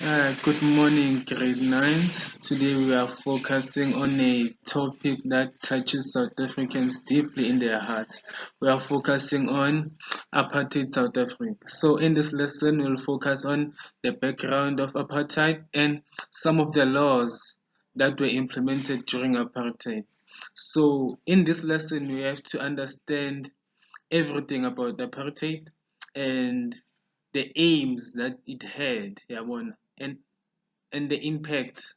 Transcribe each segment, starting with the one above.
Good morning, grade 9s. Today we are focusing on a topic that touches South Africans deeply in their hearts. We are focusing on apartheid South Africa. So in this lesson, we'll focus on the background of apartheid and some of the laws that were implemented during apartheid. So in this lesson, we have to understand everything about apartheid and the aims that it had, yabona, and the impact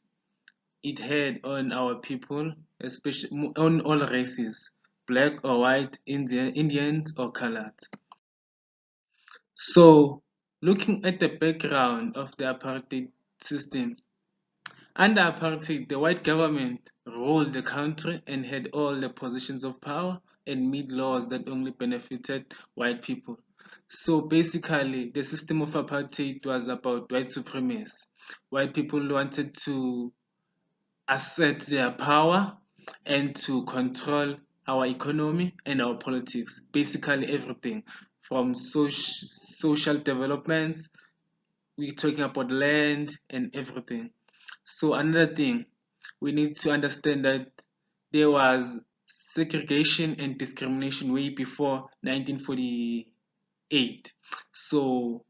it had on our people, especially on all races, black or white, Indians or colored. So, looking at the background of the apartheid system, under apartheid, the white government ruled the country and had all the positions of power and made laws that only benefited white people. So basically, the system of apartheid was about white supremacy. White people wanted to assert their power and to control our economy and our politics. Basically, everything from social developments, we're talking about land and everything. So another thing, we need to understand that there was segregation and discrimination way before 1948. So,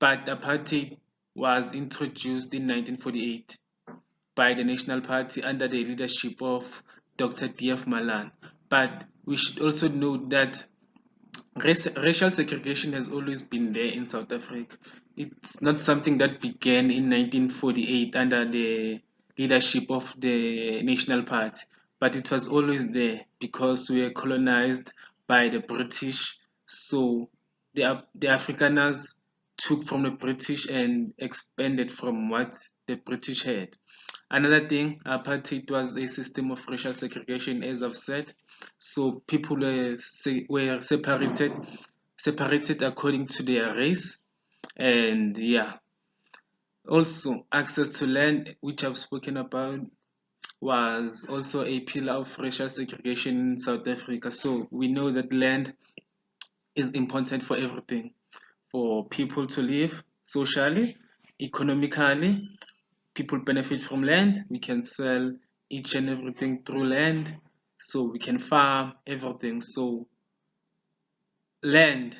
but apartheid was introduced in 1948 by the National Party under the leadership of Dr. D.F. Malan. But we should also note that racial segregation has always been there in South Africa. It's not something that began in 1948 under the leadership of the National Party, but it was always there because we were colonized by the British. So the Afrikaners took from the British and expanded from what the British had. Another thing, apartheid was a system of racial segregation, as I've said. So people were separated according to their race, and yeah. Also, access to land, which I've spoken about, was also a pillar of racial segregation in South Africa. So we know that land is important for everything, for people to live socially, economically. People benefit from land. We can sell each and everything through land, so we can farm everything. So land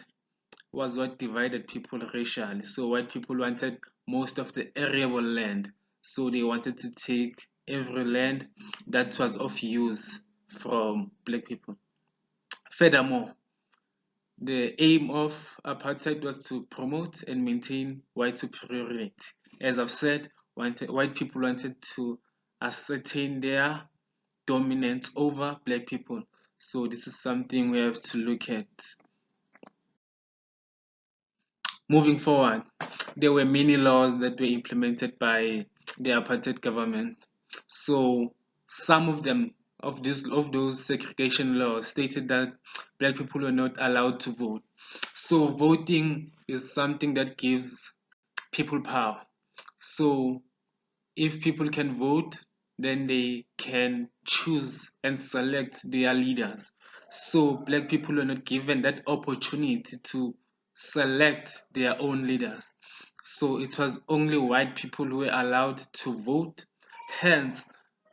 was what divided people racially. So white people wanted most of the arable land, so they wanted to take every land that was of use from black people. Furthermore, the aim of apartheid was to promote and maintain white superiority. As I've said, white people wanted to ascertain their dominance over black people. So this is something we have to look at. Moving forward, there were many laws that were implemented by the apartheid government. So some of them of those segregation laws stated that black people were not allowed to vote. So voting is something that gives people power. So if people can vote, then they can choose and select their leaders. So black people are not given that opportunity to select their own leaders. So it was only white people who were allowed to vote. Hence,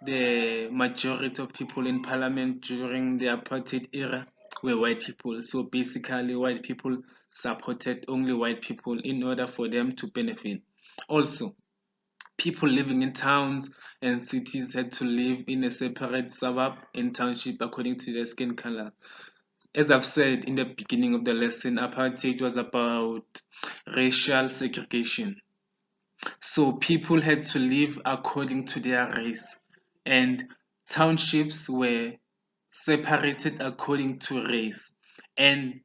the majority of people in parliament during the apartheid era were white people. So basically, white people supported only white people in order for them to benefit. Also, people living in towns and cities had to live in a separate suburb and township according to their skin color. As I've said in the beginning of the lesson, apartheid was about racial segregation. So people had to live according to their race, and townships were separated according to race. And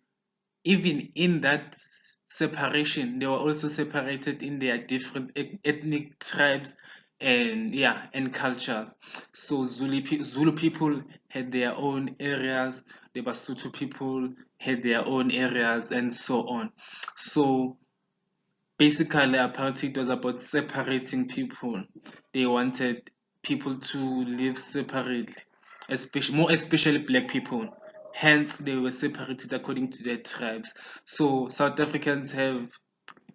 even in that separation, they were also separated in their different ethnic tribes and and cultures. So Zulu people had their own areas, the Basotho people had their own areas, and so on. So basically, apartheid was about separating people. They wanted people to live separately, especially black people. Hence, they were separated according to their tribes. So South Africans have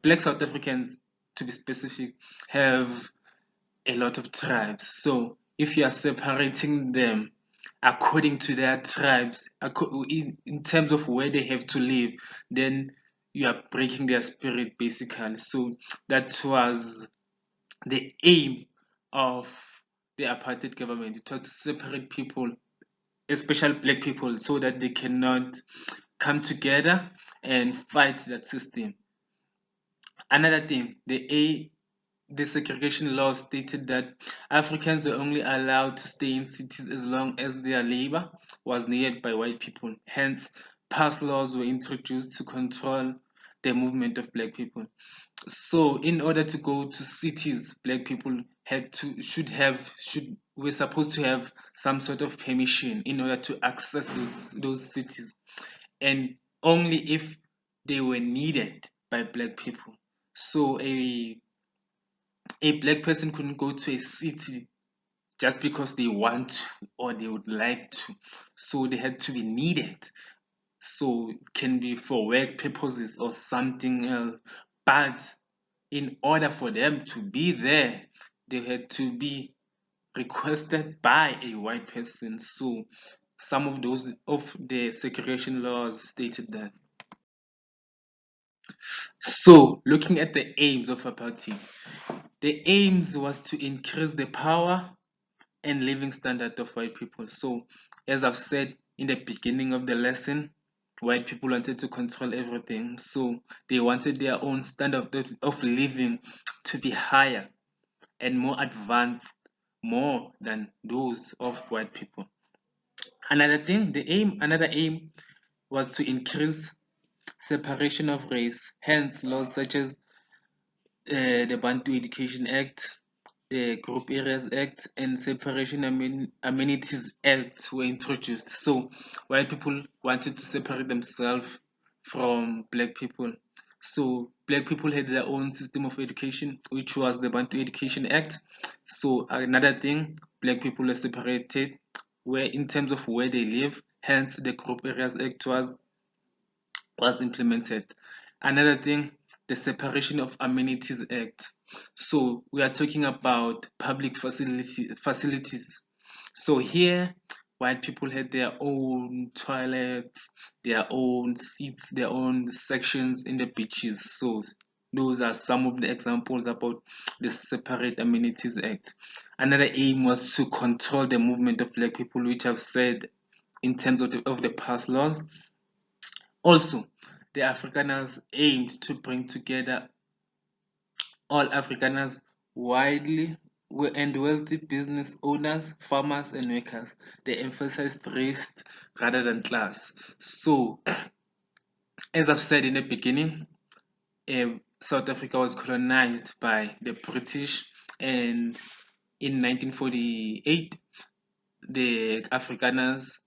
black South Africans to be specific, have a lot of tribes. So if you are separating them according to their tribes, in terms of where they have to live, then you are breaking their spirit basically. So that was the aim of the apartheid government. It was to separate people, especially black people, so that they cannot come together and fight that system. Another thing, the segregation law stated that Africans were only allowed to stay in cities as long as their labor was needed by white people. Hence, past laws were introduced to control the movement of black people. So, in order to go to cities, black people should were supposed to have some sort of permission in order to access those cities, and only if they were needed by black people. So a black person couldn't go to a city just because they want to or they would like to. So they had to be needed. So it can be for work purposes or something else. But in order for them to be there, they had to be requested by a white person. So some of those of the segregation laws stated that. So looking at the aims of apartheid, the aims was to increase the power and living standard of white people. So, as I've said in the beginning of the lesson, white people wanted to control everything. So, they wanted their own standard of living to be higher and more advanced, more than those of white people. Another aim was to increase separation of race. Hence, laws such as the Bantu Education Act, the Group Areas Act, and Separation Amenities Act were introduced. So white people wanted to separate themselves from black people. So black people had their own system of education, which was the Bantu Education Act. So another thing, black people were separated where in terms of where they live. Hence, the Group Areas Act was implemented. Another thing, the Separation of Amenities Act. So we are talking about public facilities. So here, white people had their own toilets, their own seats, their own sections in the beaches. So those are some of the examples about the Separate Amenities Act. Another aim was to control the movement of black people, which I've said in terms of the past laws. Also, the Afrikaners aimed to bring together all Afrikaners widely and wealthy business owners, farmers, and workers. They emphasized race rather than class. So, as I've said in the beginning, South Africa was colonized by the British, and in 1948, the Afrikaners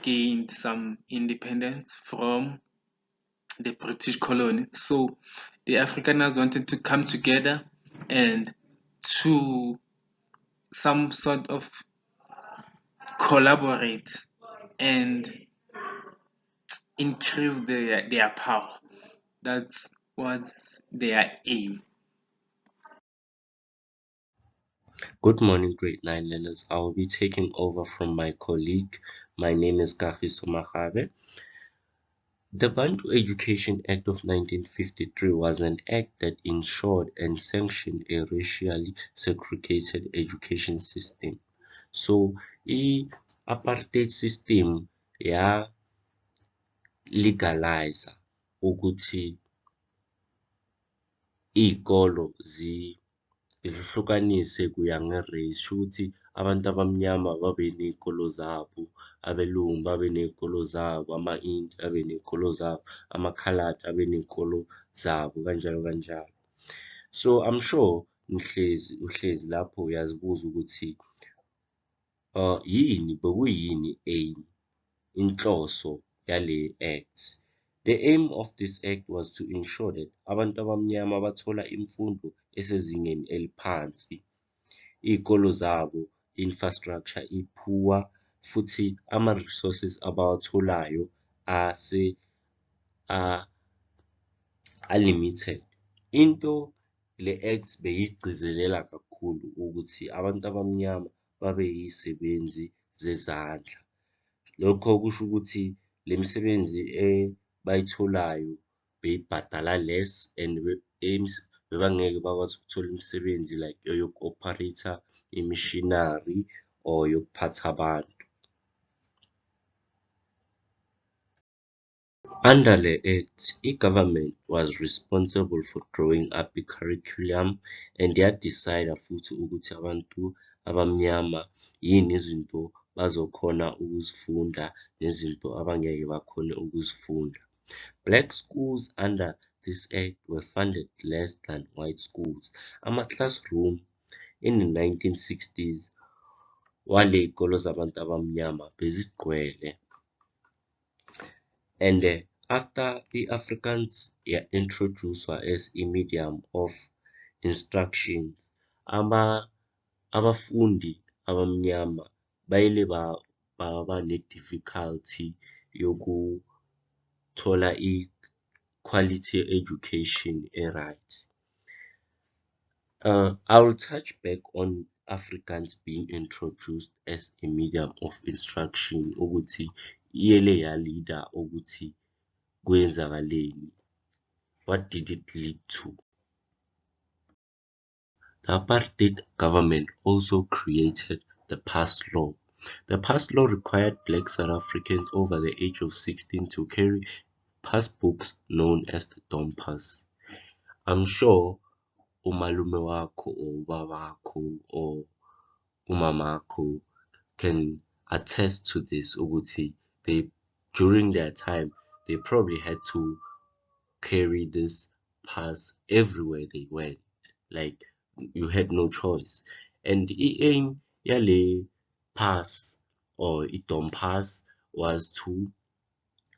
gained some independence from the British colony. So the Afrikaners wanted to come together and to some sort of collaborate and increase their power. That was their aim. Good morning, grade 9 learners. I will be taking over from my colleague. My name is Kagiso Magabe. The Bantu Education Act of 1953 was an act that ensured and sanctioned a racially segregated education system. So, i-apartheid system ya legalize ukuthi iy'kolo zihlukanise kuya nge-race. Shukuthi abantu abamnyama babe ney'kolo zabo, abelungu babe ney'kolo zabo, ama-India abe ney'kolo zabo, amakhaladi abe ney'kolo zabo, kanjalo kanjalo. So I'm sure uhlezi lapho uyazibuza ukuthi bekuyini i-aim, inhloso yale act. The aim of this act was to ensure that abantu abamnyama bathola imfundo esezingeni eliphansi, iy'kolo zabo, infrastructure i-poor, futhi ama-resources abawatholayo are limited. Into le acts beyigcizelela kakhulu ukuthi abantu abamnyama babe yisebenzi zezandla. Lokho kusho ukuthi le misebenzi bayitholayo beyibhadala less and bebangeke bakwazi ukuthola imisebenzi like eyoku-operator imishinari or yokuphatha abantu. Under the Act, i-government was responsible for drawing up i-curriculum and yadicida futhi ukuthi abantu abamnyama yini izinto bazokhona ukuzifunda nezinto abangeke bakhone ukuzifunda. Black schools under this act were funded less than white schools. Ama-classroom in the 1960s wale y'kolo zabantu abamnyama bezigcwele. And after i-Afrikaans introduced as a medium of instruction, abafundi abamnyama bayele baba ne-difficulty yokuthola i-quality education e-right. I will touch back on Afrikaans being introduced as a medium of instruction ukuthi iyele yalida ukuthi kwenzakaleni. What did it lead to? The apartheid government also created the pass law. The pass law required black South Africans over the age of 16 to carry passbooks known as the Dom Pass. I'm sure umalume wakho or ubaba wakho or umama wakho can attest to this ukuthi they during their time they probably had to carry this pass everywhere they went. Like you had no choice. And i-aim yale pass or i-Dom Pass was to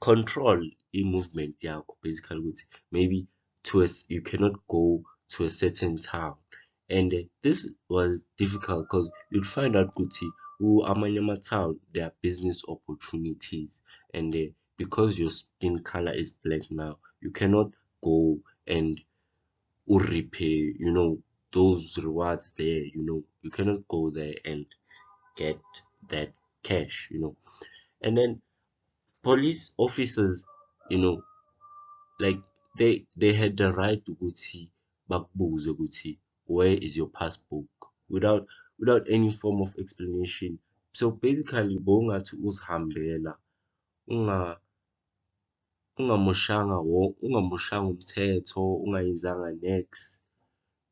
control i-movement yakho, basically ukuthi maybe you cannot go to a certain town. And this was difficult because you'd find out ukuthi amanye ama-town there are business opportunities and because your skin color is black now, you cannot go and repay, those rewards there, you cannot go there and get that cash. And then police officers, you know, like they had the right ukuthi bakubuze ukuthi where is your passbook without any form of explanation. So basically bowungathi uzihambela unga ungamoshanga umthetho ungayenzanga next,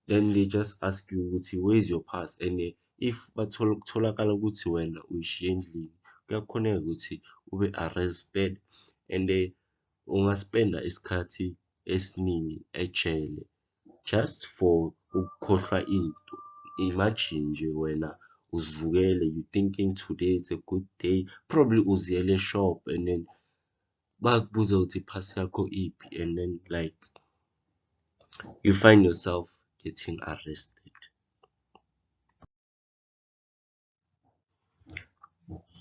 then they just ask you ukuthi where is your pass, and if kutholakala ukuthi wena uyishiye endlini kuyakhoneka ukuthi ube arrested and ungaspenda isikhathi esiningi ejele just for ukukhohlwa into. Imagine nje wena uzivukele, you thinking today is a good day, probably uziyele shop and then bakubuza ukuthi ipass yakho iphi, and then like you find yourself getting arrested.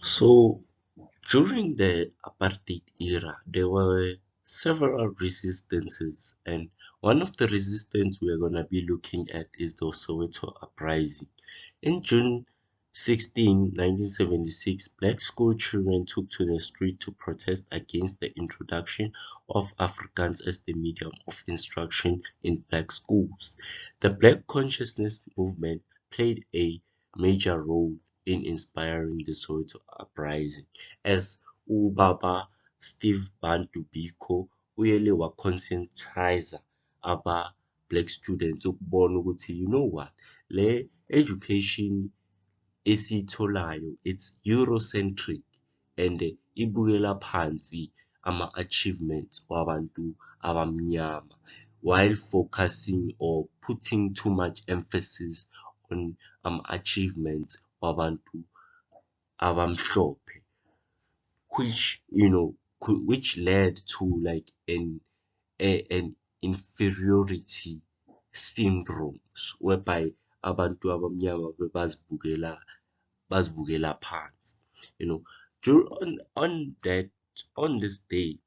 So during the apartheid era, there were several resistances, and one of the resistance we're going to be looking at is the Soweto uprising. In June 16, 1976, black school children took to the street to protest against the introduction of Afrikaans as the medium of instruction in black schools. The Black Consciousness movement played a major role in inspiring the Soweto uprising, as ubaba Steve Bantu Biko uyele wa-conscientize aba-black students ukubona ukuthi you know what, le education esiyitholayo it's Eurocentric and ibukela phansi ama-achievements wabantu abamnyama while focusing or putting too much emphasis on achievements wabantu abamhlophe, which led to like an inferiority syndromes whereby abantu abamnyama bazibukela phansi. On this day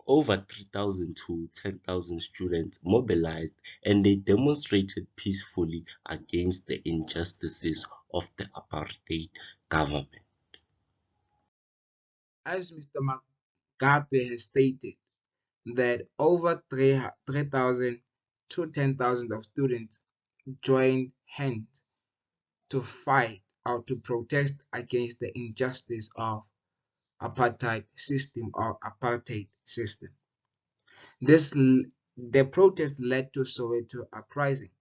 Over 3,000 to 10,000 students mobilized and they demonstrated peacefully against the injustices of the apartheid government. As Mr. Mugabe has stated, that over 3,000 to 10,000 of students joined hands to fight or to protest against the injustice of apartheid system. The protest led to Soweto uprising,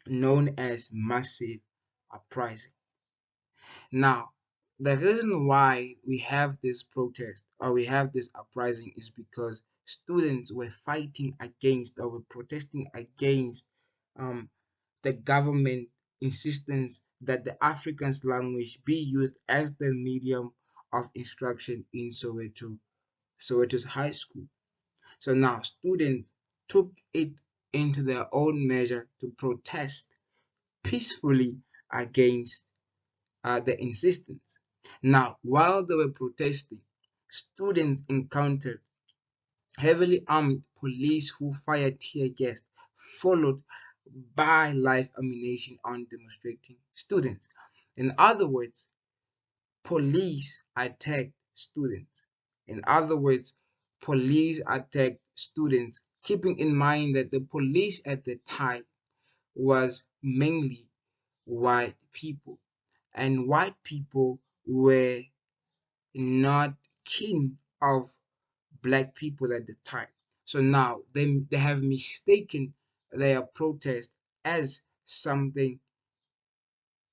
known as massive uprising. Now, the reason why we have this protest or we have this uprising is because students were fighting against or were protesting against um, the government insistence that the Afrikaans language be used as the medium of instruction in Soweto's high school. So now students took it into their own measure to protest peacefully against the insistence. Now, while they were protesting, students encountered heavily armed police who fired tear gas, followed by live ammunition on demonstrating students. In other words, police attacked students. In other words, police attacked students, keeping in mind that the police at the time was mainly white people, and white people were not keen of black people at the time. So now they have mistaken their protest as something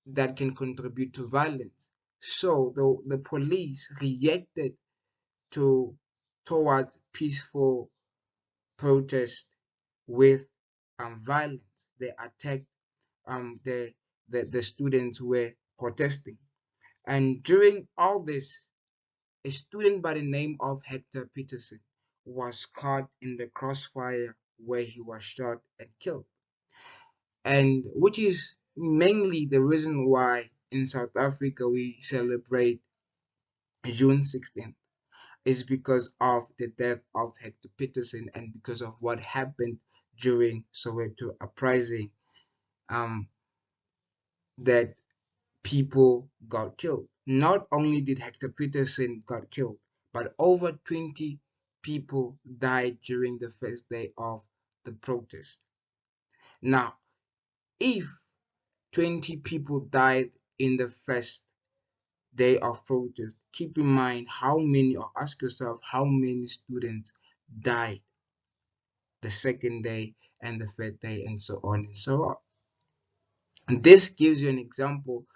that can contribute to violence. So the police reacted to towards peaceful protest with violence. They attacked the students who were protesting. And during all this, a student by the name of Hector Peterson was caught in the crossfire where he was shot and killed. And which is mainly the reason why in South Africa we celebrate June 16th is because of the death of Hector Peterson and because of what happened during Soweto uprising, um, that people got killed. Not only did Hector Peterson got killed, but over 20 people died during the first day of the protest. Now, if 20 people died in the first day of protest, keep in mind how many, or ask yourself how many students died the second day and the third day, and so on and so on. And this gives you an example,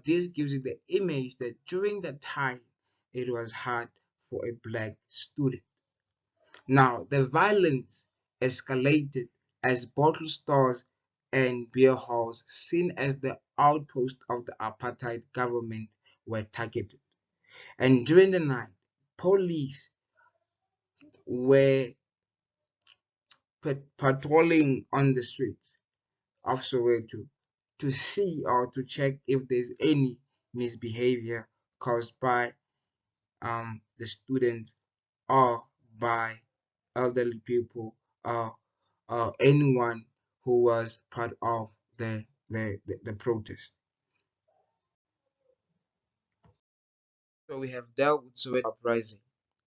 this gives you the image that during that time it was hard for a black student. Now, the violence escalated as bottle stores and beer halls, seen as the outpost of the apartheid government, were targeted. And during the night, police were patrolling on the streets of Soweto to see or to check if there's any misbehavior caused by the students or by elderly people or anyone who was part of the protest. So we have dealt with Soweto uprising.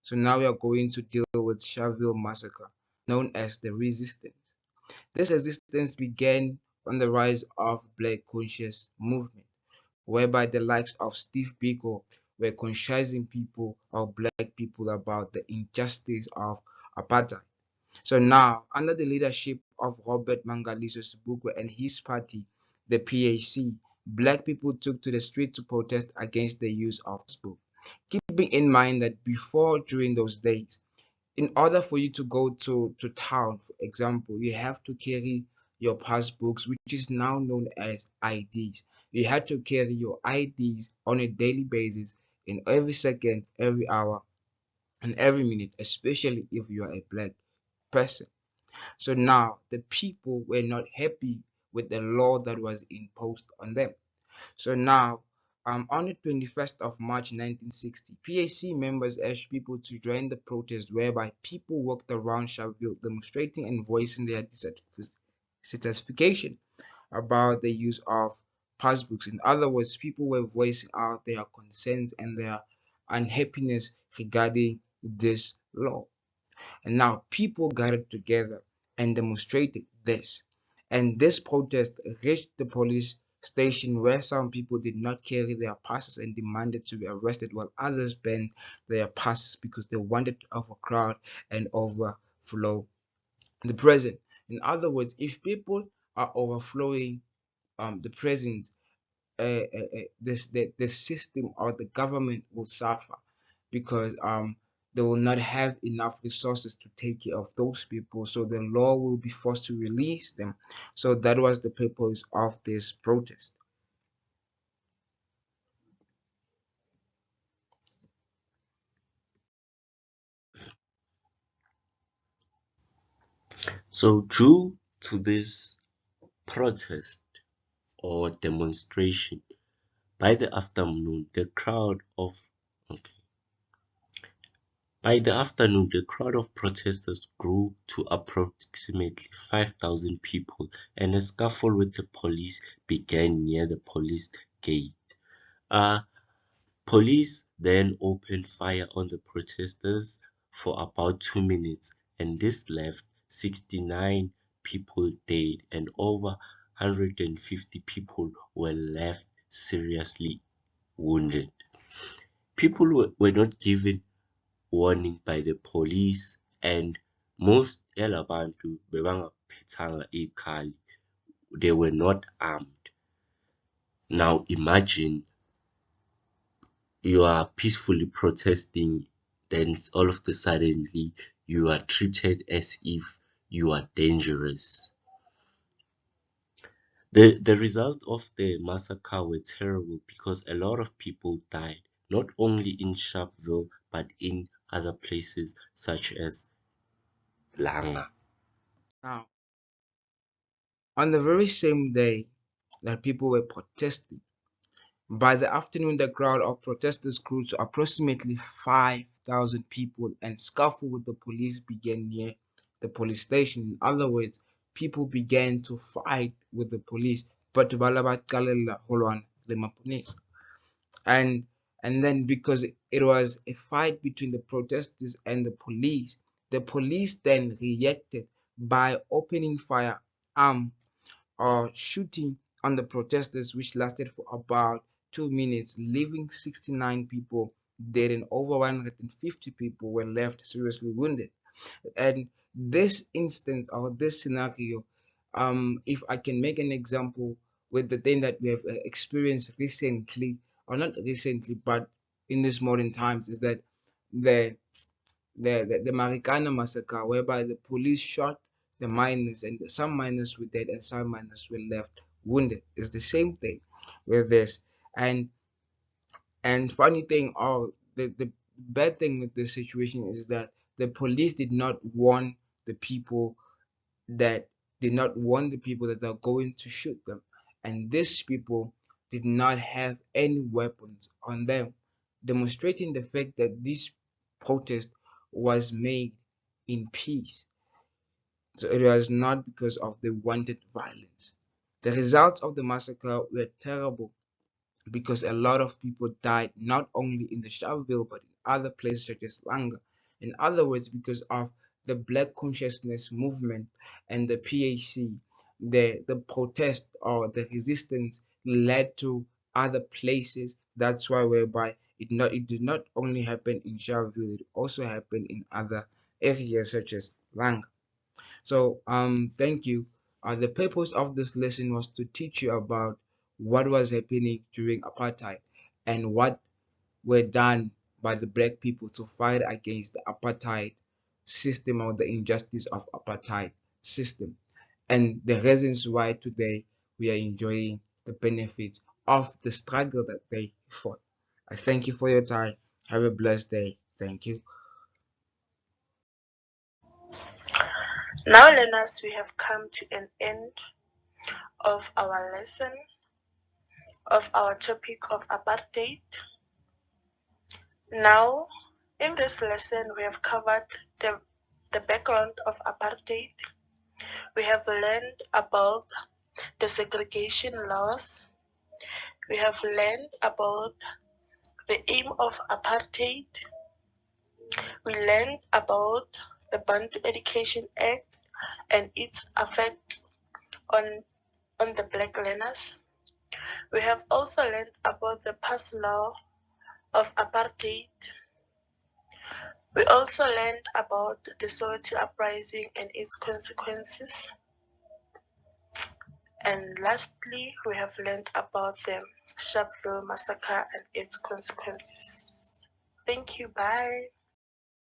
So now we are going to deal with Sharville massacre, known as the resistance. This resistance began on the rise of Black conscious movement, whereby the likes of Steve Biko were conscientizing people or black people about the injustice of apartheid. So now, under the leadership of Robert Mangaliso Sibukwe and his party, the PAC, black people took to the street to protest against the use of Facebook. Keeping in mind that before, during those days, in order for you to go to town, for example, you have to carry your passbooks, which is now known as IDs. You had to carry your IDs on a daily basis in every second, every hour, and every minute, especially if you are a black person. So now the people were not happy with the law that was imposed on them. So now On the 21st of March 1960, PAC members urged people to join the protest, whereby people walked around Sharpeville demonstrating and voicing their dissatisfaction about the use of passbooks. In other words, people were voicing out their concerns and their unhappiness regarding this law. And now people gathered together and demonstrated this. And this protest reached the police station, where some people did not carry their passes and demanded to be arrested, while others banned their passes because they wanted to overcrowd and overflow the prison. In other words, if people are overflowing the prison, the system or the government will suffer, because they will not have enough resources to take care of those people, so the law will be forced to release them. So that was the purpose of this protest. So due to this protest or demonstration, by the afternoon, okay. By the afternoon, the crowd of protesters grew to approximately 5,000 people, and a scuffle with the police began near the police gate. Uh, Police then opened fire on the protesters for about 2 minutes, and this left 69 people dead and over 150 people were left seriously wounded. People were not given warning by the police, and most yalabantu bebangaphethanga ikhali. They were not armed. Now imagine you are peacefully protesting, then all of a sudden you are treated as if you are dangerous. The result of the massacre were terrible because a lot of people died, not only in Sharpeville but in other places such as Langa. Now, on the very same day that people were protesting, by the afternoon, the crowd of protesters grew to approximately 5,000 people, and scuffle with the police began near the police station. In other words, people began to fight with the police. But and and then, because it was a fight between the protesters and the police then reacted by opening fire, or shooting on the protesters, which lasted for about 2 minutes, leaving 69 people dead and over 150 people were left seriously wounded. And this instance, or this scenario, if I can make an example with the thing that we have experienced recently, or not recently, but in these modern times, is that the the Marikana massacre, whereby the police shot the miners, and some miners were dead and some miners were left wounded. It's the same thing with this. And funny thing, or the bad thing with this situation is that the police did not warn the people that are going to shoot them, and these people did not have any weapons on them, demonstrating the fact that this protest was made in peace. So it was not because of the wanted violence. The results of the massacre were terrible, because a lot of people died, not only in the Sharpeville but in other places such as Langa. In other words, because of the Black Consciousness movement and the PAC, the protest or the resistance led to other places. That's why, whereby it did not only happen in Sharpeville, it also happened in other areas such as Langa. So thank you. The purpose of this lesson was to teach you about what was happening during apartheid and what were done by the black people to fight against the apartheid system, or the injustice of apartheid system, and the reasons why today we are enjoying the benefits of the struggle that they fought. I thank you for your time. Have a blessed day. Thank you. Now, learners, we have come to an end of our lesson of our topic of apartheid. Now, in this lesson, we have covered the background of apartheid. We have learned about the segregation laws. We have learned about the aim of apartheid. We learned about the Bantu Education Act and its effects on the black learners. We have also learned about the past law of apartheid. We also learned about the Soweto uprising and its consequences. And lastly, we have learned about the Sharpeville massacre and its consequences. Thank you. Bye.